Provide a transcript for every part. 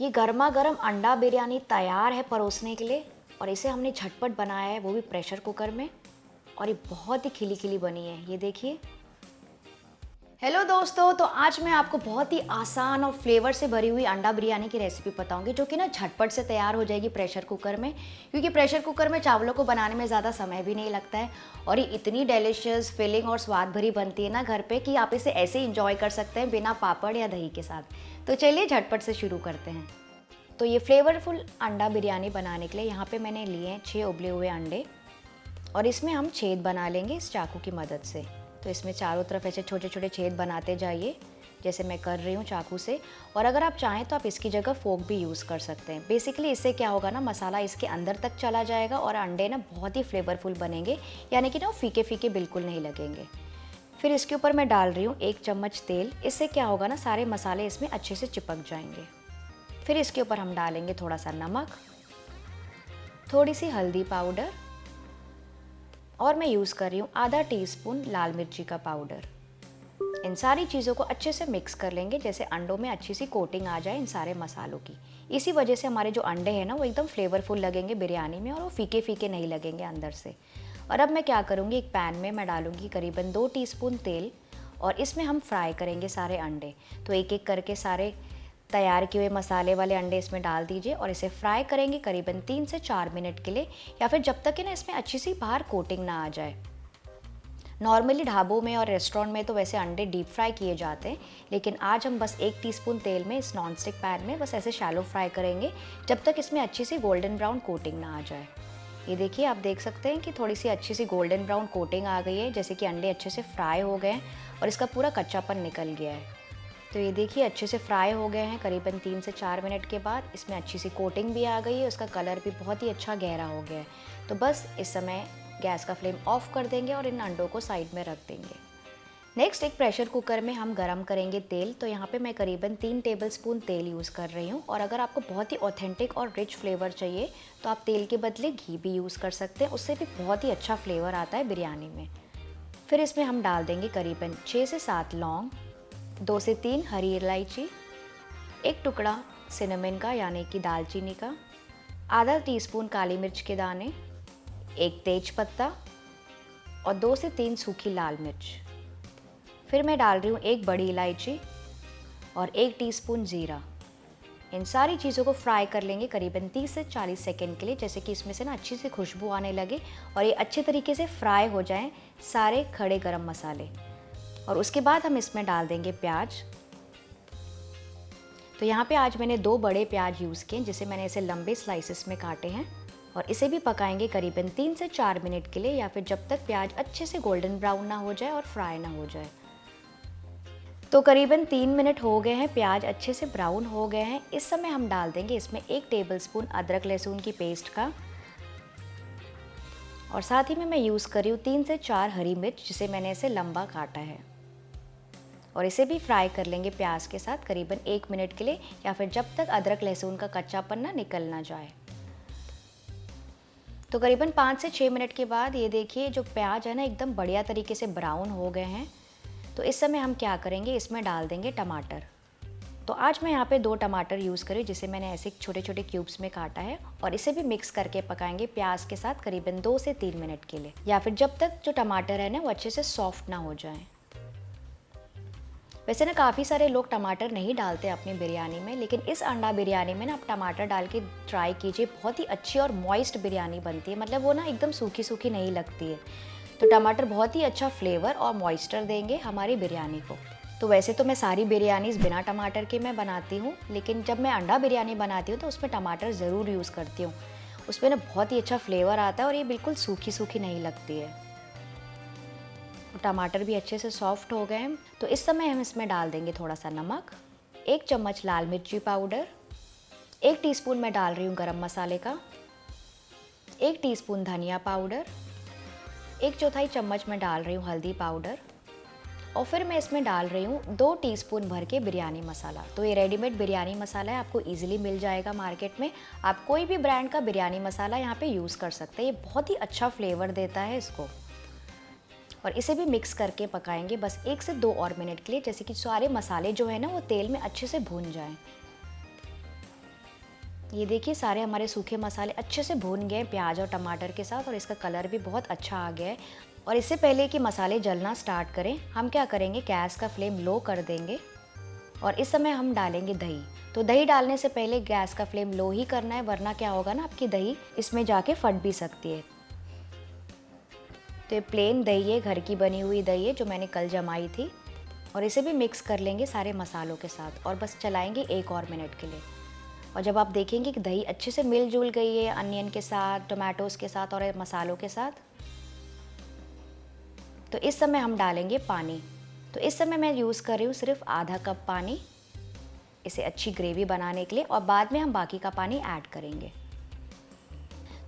ये गर्मा गर्म अंडा बिरयानी तैयार है परोसने के लिए। और इसे हमने झटपट बनाया है, वो भी प्रेशर कुकर में। और ये बहुत ही खिली खिली बनी है, ये देखिए। हेलो दोस्तों, तो आज मैं आपको बहुत ही आसान और फ्लेवर से भरी हुई अंडा बिरयानी की रेसिपी बताऊंगी, जो कि ना झटपट से तैयार हो जाएगी प्रेशर कुकर में। क्योंकि प्रेशर कुकर में चावलों को बनाने में ज़्यादा समय भी नहीं लगता है। और ये इतनी डेलिशियस, फिलिंग और स्वाद भरी बनती है ना घर पे, कि आप इसे ऐसे इंजॉय कर सकते हैं बिना पापड़ या दही के साथ। तो चलिए झटपट से शुरू करते हैं। तो ये फ्लेवरफुल अंडा बिरयानी बनाने के लिए यहाँ पे मैंने लिए हैं 6 उबले हुए अंडे। और इसमें हम छेद बना लेंगे इस चाकू की मदद से। तो इसमें चारों तरफ ऐसे छोटे छोटे छेद बनाते जाइए, जैसे मैं कर रही हूँ चाकू से। और अगर आप चाहें तो आप इसकी जगह फोक भी यूज़ कर सकते हैं। बेसिकली इससे क्या होगा ना, मसाला इसके अंदर तक चला जाएगा और अंडे ना बहुत ही फ्लेवरफुल बनेंगे, यानी कि ना वो फीके फीके बिल्कुल नहीं लगेंगे। फिर इसके ऊपर मैं डाल रही हूँ 1 चम्मच तेल। इससे क्या होगा ना, सारे मसाले इसमें अच्छे से चिपक जाएंगे। फिर इसके ऊपर हम डालेंगे थोड़ा सा नमक, थोड़ी सी हल्दी पाउडर, और मैं यूज़ कर रही हूँ आधा टीस्पून लाल मिर्ची का पाउडर। इन सारी चीज़ों को अच्छे से मिक्स कर लेंगे, जैसे अंडों में अच्छी सी कोटिंग आ जाए इन सारे मसालों की। इसी वजह से हमारे जो अंडे हैं ना, वो एकदम फ्लेवरफुल लगेंगे बिरयानी में, और वो फीके फीके नहीं लगेंगे अंदर से। और अब मैं क्या करूँगी, एक पैन में मैं डालूँगी करीबन 2 टीस्पून तेल, और इसमें हम फ्राई करेंगे सारे अंडे। तो एक एक करके सारे तैयार किए हुए मसाले वाले अंडे इसमें डाल दीजिए, और इसे फ्राई करेंगे करीबन 3 से 4 मिनट के लिए, या फिर जब तक कि ना इसमें अच्छी सी बाहर कोटिंग ना आ जाए। नॉर्मली ढाबों में और रेस्टोरेंट में तो वैसे अंडे डीप फ्राई किए जाते हैं, लेकिन आज हम बस 1 टीस्पून तेल में इस नॉन स्टिक पैन में बस ऐसे शैलो फ्राई करेंगे, जब तक इसमें अच्छी सी गोल्डन ब्राउन कोटिंग ना आ जाए। ये देखिए, आप देख सकते हैं कि थोड़ी सी अच्छी सी गोल्डन ब्राउन कोटिंग आ गई है, जैसे कि अंडे अच्छे से फ्राई हो गए हैं और इसका पूरा कच्चापन निकल गया है। तो ये देखिए अच्छे से फ्राई हो गए हैं। करीबन 3 से 4 मिनट के बाद इसमें अच्छी सी कोटिंग भी आ गई है, उसका कलर भी बहुत ही अच्छा गहरा हो गया है। तो बस इस समय गैस का फ्लेम ऑफ कर देंगे और इन अंडों को साइड में रख देंगे। नेक्स्ट एक प्रेशर कुकर में हम गरम करेंगे तेल। तो यहाँ पे मैं करीबन 3 टेबलस्पून तेल यूज़ कर रही हूँ। और अगर आपको बहुत ही ऑथेंटिक और रिच फ्लेवर चाहिए तो आप तेल के बदले घी भी यूज़ कर सकते हैं, उससे भी बहुत ही अच्छा फ्लेवर आता है बिरयानी में। फिर इसमें हम डाल देंगे करीबन 6 से 7 लौंग, 2 से 3 हरी इलायची, एक टुकड़ा सिनेमन का यानी कि दालचीनी का, आधा टीस्पून काली मिर्च के दाने, एक तेज पत्ता, और 2 से 3 सूखी लाल मिर्च। फिर मैं डाल रही हूँ एक बड़ी इलायची और 1 टीस्पून जीरा। इन सारी चीज़ों को फ्राई कर लेंगे करीबन 30 से 40 सेकेंड के लिए, जैसे कि इसमें से ना अच्छी सी खुशबू आने लगे और ये अच्छे तरीके से फ्राई हो जाएं सारे खड़े गरम मसाले। और उसके बाद हम इसमें डाल देंगे प्याज। तो यहाँ पे आज मैंने 2 बड़े प्याज यूज़ किए, जिसे मैंने इसे लंबे स्लाइसेस में काटे हैं। और इसे भी पकाएंगे करीबन 3 से 4 मिनट के लिए, या फिर जब तक प्याज अच्छे से गोल्डन ब्राउन ना हो जाए और फ्राई ना हो जाए। तो करीबन 3 मिनट हो गए हैं, प्याज अच्छे से ब्राउन हो गए हैं। इस समय हम डाल देंगे इसमें 1 टेबलस्पून अदरक लहसुन की पेस्ट का, और साथ ही में मैं यूज़ कर रही हूँ 3 से 4 हरी मिर्च, जिसे मैंने इसे लंबा काटा है। और इसे भी फ्राई कर लेंगे प्याज के साथ करीबन 1 मिनट के लिए, या फिर जब तक अदरक लहसुन का कच्चापन ना निकल ना जाए। तो करीबन 5 से 6 मिनट के बाद ये देखिए जो प्याज है ना, एकदम बढ़िया तरीके से ब्राउन हो गए हैं। तो इस समय हम क्या करेंगे, इसमें डाल देंगे टमाटर। तो आज मैं यहाँ पे 2 टमाटर यूज़ करी, जिसे मैंने ऐसे छोटे छोटे क्यूब्स में काटा है। और इसे भी मिक्स करके पकाएंगे प्याज के साथ करीबन 2 से 3 मिनट के लिए, या फिर जब तक जो टमाटर है ना वो अच्छे से सॉफ्ट ना हो जाए। वैसे ना काफ़ी सारे लोग टमाटर नहीं डालते अपनी बिरयानी में, लेकिन इस अंडा बिरयानी में ना आप टमाटर डाल के ट्राई कीजिए, बहुत ही अच्छी और मॉइस्ट बिरयानी बनती है। मतलब वो ना एकदम सूखी सूखी नहीं लगती है। तो टमाटर बहुत ही अच्छा फ्लेवर और मॉइस्चर देंगे हमारी बिरयानी को। तो वैसे तो मैं सारी बिरयानीज़ बिना टमाटर के मैं बनाती हूँ, लेकिन जब मैं अंडा बिरयानी बनाती हूँ तो उसमें टमाटर ज़रूर यूज़ करती हूँ। उसमें ना बहुत ही अच्छा फ्लेवर आता है और ये बिल्कुल सूखी सूखी नहीं लगती है। टमाटर भी अच्छे से सॉफ्ट हो गए हैं। तो इस समय हम इसमें डाल देंगे थोड़ा सा नमक, 1 चम्मच लाल मिर्ची पाउडर, 1 टीस्पून मैं डाल रही हूँ गरम मसाले का, 1 टीस्पून धनिया पाउडर, 1/4 चम्मच मैं डाल रही हूँ हल्दी पाउडर, और फिर मैं इसमें डाल रही हूँ 2 टीस्पून भर के बिरयानी मसाला। तो ये रेडीमेड बिरयानी मसाला है, आपको इजीली मिल जाएगा मार्केट में। आप कोई भी ब्रांड का बिरयानी मसाला यहाँ पे यूज़ कर सकते हैं, ये बहुत ही अच्छा फ्लेवर देता है इसको। और इसे भी मिक्स करके पकाएंगे बस 1 से 2 और मिनट के लिए, जैसे कि सारे मसाले जो है ना वो तेल में अच्छे से भून जाएं। ये देखिए सारे हमारे सूखे मसाले अच्छे से भून गए प्याज और टमाटर के साथ, और इसका कलर भी बहुत अच्छा आ गया है। और इससे पहले कि मसाले जलना स्टार्ट करें, हम क्या करेंगे, गैस का फ्लेम लो कर देंगे और इस समय हम डालेंगे दही। तो दही डालने से पहले गैस का फ्लेम लो ही करना है, वरना क्या होगा ना, आपकी दही इसमें जाके फट भी सकती है। तो ये प्लेन दही है, घर की बनी हुई दही है जो मैंने कल जमाई थी, और इसे भी मिक्स कर लेंगे सारे मसालों के साथ और बस चलाएंगे 1 और मिनट के लिए। और जब आप देखेंगे कि दही अच्छे से मिलजुल गई है अनियन के साथ, टोमेटोज़ के साथ और मसालों के साथ, तो इस समय हम डालेंगे पानी। तो इस समय मैं यूज़ कर रही हूँ सिर्फ आधा कप पानी, इसे अच्छी ग्रेवी बनाने के लिए, और बाद में हम बाकी का पानी ऐड करेंगे।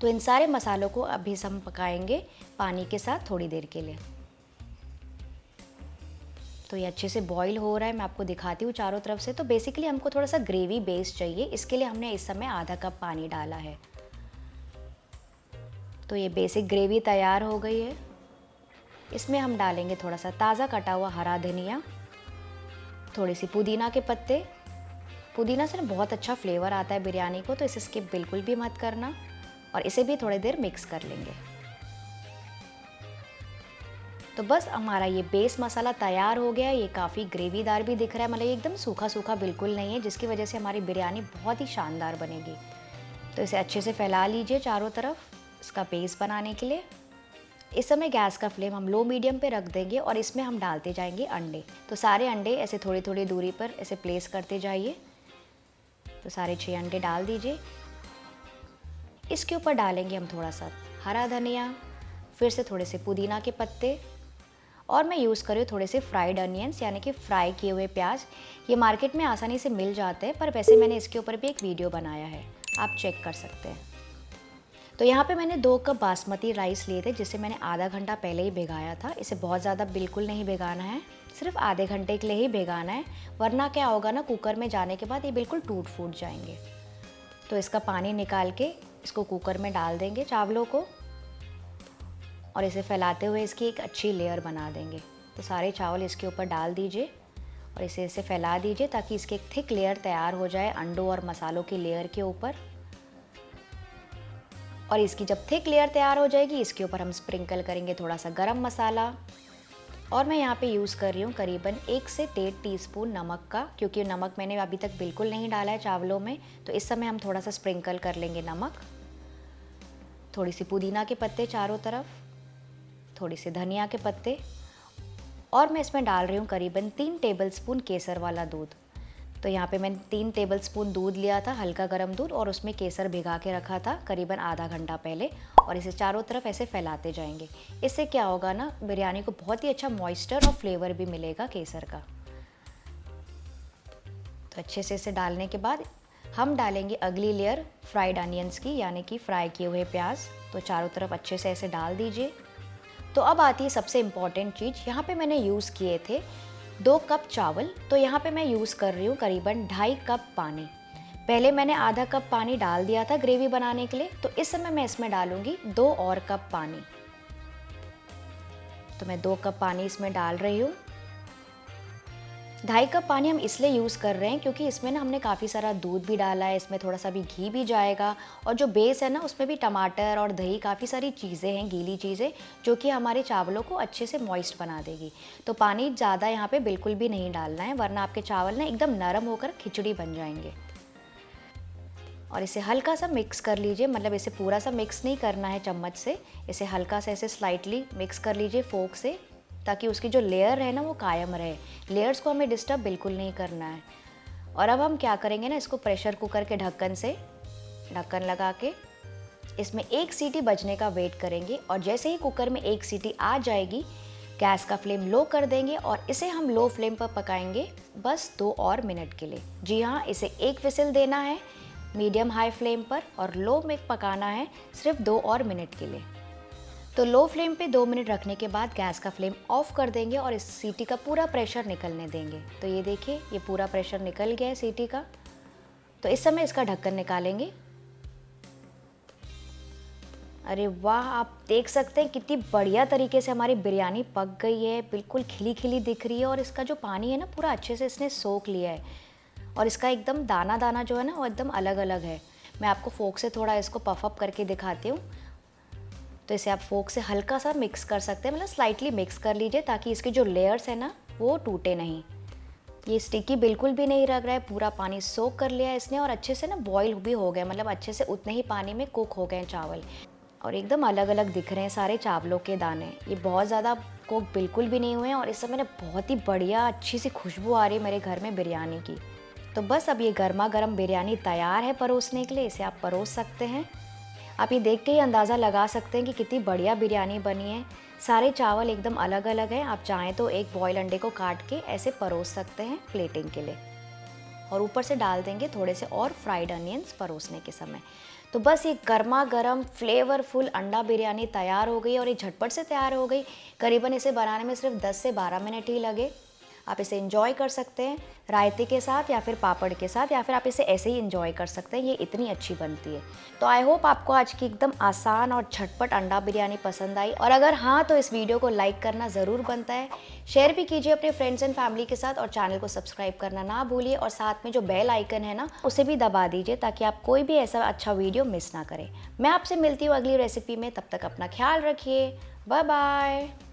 तो इन सारे मसालों को अभी हम पकाएंगे पानी के साथ थोड़ी देर के लिए। तो ये अच्छे से बॉईल हो रहा है, मैं आपको दिखाती हूँ चारों तरफ से। तो बेसिकली हमको थोड़ा सा ग्रेवी बेस चाहिए, इसके लिए हमने इस समय आधा कप पानी डाला है। तो ये बेसिक ग्रेवी तैयार हो गई है। इसमें हम डालेंगे थोड़ा सा ताज़ा कटा हुआ हरा धनिया, थोड़ी सी पुदीना के पत्ते। पुदीना से बहुत अच्छा फ्लेवर आता है बिरयानी को, तो इसे स्किप बिल्कुल भी मत करना, और इसे भी थोड़ी देर मिक्स कर लेंगे। तो बस हमारा ये बेस मसाला तैयार हो गया है। ये काफ़ी ग्रेवीदार भी दिख रहा है, मतलब एकदम सूखा सूखा बिल्कुल नहीं है, जिसकी वजह से हमारी बिरयानी बहुत ही शानदार बनेगी। तो इसे अच्छे से फैला लीजिए चारों तरफ इसका बेस बनाने के लिए। इस समय गैस का फ्लेम हम लो मीडियम पे रख देंगे और इसमें हम डालते जाएंगे अंडे। तो सारे अंडे ऐसे थोड़ी थोड़ी दूरी पर ऐसे प्लेस करते जाइए। तो सारे 6 अंडे डाल दीजिए। इसके ऊपर डालेंगे हम थोड़ा सा हरा धनिया, फिर से थोड़े से पुदीना के पत्ते, और मैं यूज़ कर रही हूँ थोड़े से फ्राइड अनियंस, यानी कि फ्राई किए हुए प्याज। ये मार्केट में आसानी से मिल जाते हैं, पर वैसे मैंने इसके ऊपर भी एक वीडियो बनाया है, आप चेक कर सकते हैं। तो यहाँ पे मैंने 2 कप बासमती राइस लिए थे, जिसे मैंने आधा घंटा पहले ही भिगाया था। इसे बहुत ज़्यादा बिल्कुल नहीं भिगाना है, सिर्फ आधे घंटे के लिए ही भिगाना है, वरना क्या होगा ना, कुकर में जाने के बाद ये बिल्कुल टूट फूट जाएंगे। तो इसका पानी निकाल के इसको कुकर में डाल देंगे चावलों को, और इसे फैलाते हुए इसकी एक अच्छी लेयर बना देंगे। तो सारे चावल इसके ऊपर डाल दीजिए और इसे फैला दीजिए ताकि इसकी एक थिक लेयर तैयार हो जाए अंडों और मसालों की लेयर के ऊपर। और इसकी जब थिक लेयर तैयार हो जाएगी, इसके ऊपर हम स्प्रिंकल करेंगे थोड़ा सा गरम मसाला, और मैं यहाँ पे यूज़ कर रही हूँ करीबन 1 से 1.5 टीस्पून नमक का, क्योंकि नमक मैंने अभी तक बिल्कुल नहीं डाला है चावलों में। तो इस समय हम थोड़ा सा स्प्रिंकल कर लेंगे नमक, थोड़ी सी पुदीना के पत्ते चारों तरफ, थोड़ी सी धनिया के पत्ते, और मैं इसमें डाल रही हूँ करीबन 3 टेबलस्पून केसर वाला दूध। तो यहाँ पे मैंने 3 टेबलस्पून दूध लिया था, हल्का गर्म दूध, और उसमें केसर भिगा के रखा था करीबन आधा घंटा पहले, और इसे चारों तरफ ऐसे फैलाते जाएंगे। इससे क्या होगा ना, बिरयानी को बहुत ही अच्छा मॉइस्चर और फ्लेवर भी मिलेगा केसर का। तो अच्छे से इसे डालने के बाद हम डालेंगे अगली लेयर फ्राइड अनियंस की, यानी कि फ्राई किए हुए प्याज। तो चारों तरफ अच्छे से ऐसे डाल दीजिए। तो अब आती है सबसे इम्पॉर्टेंट चीज़। यहाँ पे मैंने यूज़ किए थे 2 कप चावल, तो यहाँ पे मैं यूज़ कर रही हूँ करीबन 2.5 कप पानी। पहले मैंने आधा कप पानी डाल दिया था ग्रेवी बनाने के लिए, तो इस समय मैं इसमें डालूँगी 2 और कप पानी। तो मैं 2 कप पानी इसमें डाल रही हूँ। 2.5 कप पानी हम इसलिए यूज़ कर रहे हैं क्योंकि इसमें ना हमने काफ़ी सारा दूध भी डाला है, इसमें थोड़ा सा भी घी भी जाएगा, और जो बेस है ना उसमें भी टमाटर और दही, काफ़ी सारी चीज़ें हैं, गीली चीज़ें, जो कि हमारे चावलों को अच्छे से मॉइस्ट बना देगी। तो पानी ज़्यादा यहाँ पे बिल्कुल भी नहीं डालना है, वरना आपके चावल ना एकदम नरम होकर खिचड़ी बन जाएंगे। और इसे हल्का सा मिक्स कर लीजिए, मतलब इसे पूरा सा मिक्स नहीं करना है चम्मच से, इसे हल्का सा ऐसे स्लाइटली मिक्स कर लीजिए फोक से, ताकि उसकी जो लेयर है ना वो कायम रहे। लेयर्स को हमें डिस्टर्ब बिल्कुल नहीं करना है। और अब हम क्या करेंगे ना, इसको प्रेशर कुकर के ढक्कन से ढक्कन लगा के इसमें 1 सीटी बजने का वेट करेंगे, और जैसे ही कुकर में 1 सीटी आ जाएगी, गैस का फ्लेम लो कर देंगे और इसे हम लो फ्लेम पर पकाएंगे बस 2 और मिनट के लिए। जी हाँ, इसे 1 विसिल देना है मीडियम हाई फ्लेम पर, और लो में पकाना है सिर्फ 2 और मिनट के लिए। तो लो फ्लेम पे 2 मिनट रखने के बाद गैस का फ्लेम ऑफ कर देंगे और इस सीटी का पूरा प्रेशर निकलने देंगे। तो ये देखिए, ये पूरा प्रेशर निकल गया है सीटी का। तो इस समय इसका ढक्कन निकालेंगे। अरे वाह, आप देख सकते हैं कितनी बढ़िया तरीके से हमारी बिरयानी पक गई है, बिल्कुल खिली खिली दिख रही है, और इसका जो पानी है ना पूरा अच्छे से इसने सोख लिया है, और इसका एकदम दाना दाना जो है ना वो एकदम अलग अलग है। मैं आपको फोक से थोड़ा इसको पफ अप करके दिखाती हूँ। तो इसे आप फोक से हल्का सा मिक्स कर सकते हैं, मतलब स्लाइटली मिक्स कर लीजिए ताकि इसके जो लेयर्स है ना वो टूटे नहीं। ये स्टिकी बिल्कुल भी नहीं लग रहा है, पूरा पानी सोक कर लिया है इसने और अच्छे से ना बॉईल भी हो गया, मतलब अच्छे से उतने ही पानी में कुक हो गए चावल और एकदम अलग अलग दिख रहे हैं सारे चावलों के दाने। ये बहुत ज़्यादा कुक बिल्कुल भी नहीं हुए हैं और इस समय ना बहुत ही बढ़िया अच्छी सी खुशबू आ रही है मेरे घर में बिरयानी की। तो बस अब ये गर्मा गर्म बिरयानी तैयार है परोसने के लिए, इसे आप परोस सकते हैं। आप ये देख के ही अंदाज़ा लगा सकते हैं कि कितनी बढ़िया बिरयानी बनी है। सारे चावल एकदम अलग अलग हैं। आप चाहें तो एक बॉयल अंडे को काट के ऐसे परोस सकते हैं प्लेटिंग के लिए और ऊपर से डाल देंगे थोड़े से और फ्राइड अनियंस परोसने के समय। तो बस ये गर्मा गर्म फ्लेवरफुल अंडा बिरयानी तैयार हो गई और ये झटपट से तैयार हो गई। करीबन इसे बनाने में सिर्फ 10 से 12 मिनट ही लगे। आप इसे एंजॉय कर सकते हैं रायते के साथ या फिर पापड़ के साथ, या फिर आप इसे ऐसे ही एंजॉय कर सकते हैं, ये इतनी अच्छी बनती है। तो आई होप आपको आज की एकदम आसान और झटपट अंडा बिरयानी पसंद आई, और अगर हाँ तो इस वीडियो को लाइक करना ज़रूर बनता है, शेयर भी कीजिए अपने फ्रेंड्स एंड फैमिली के साथ और चैनल को सब्सक्राइब करना ना भूलिए और साथ में जो बेल आइकन है ना उसे भी दबा दीजिए ताकि आप कोई भी ऐसा अच्छा वीडियो मिस ना करें। मैं आपसे मिलती हूँ अगली रेसिपी में, तब तक अपना ख्याल रखिए। Bye bye.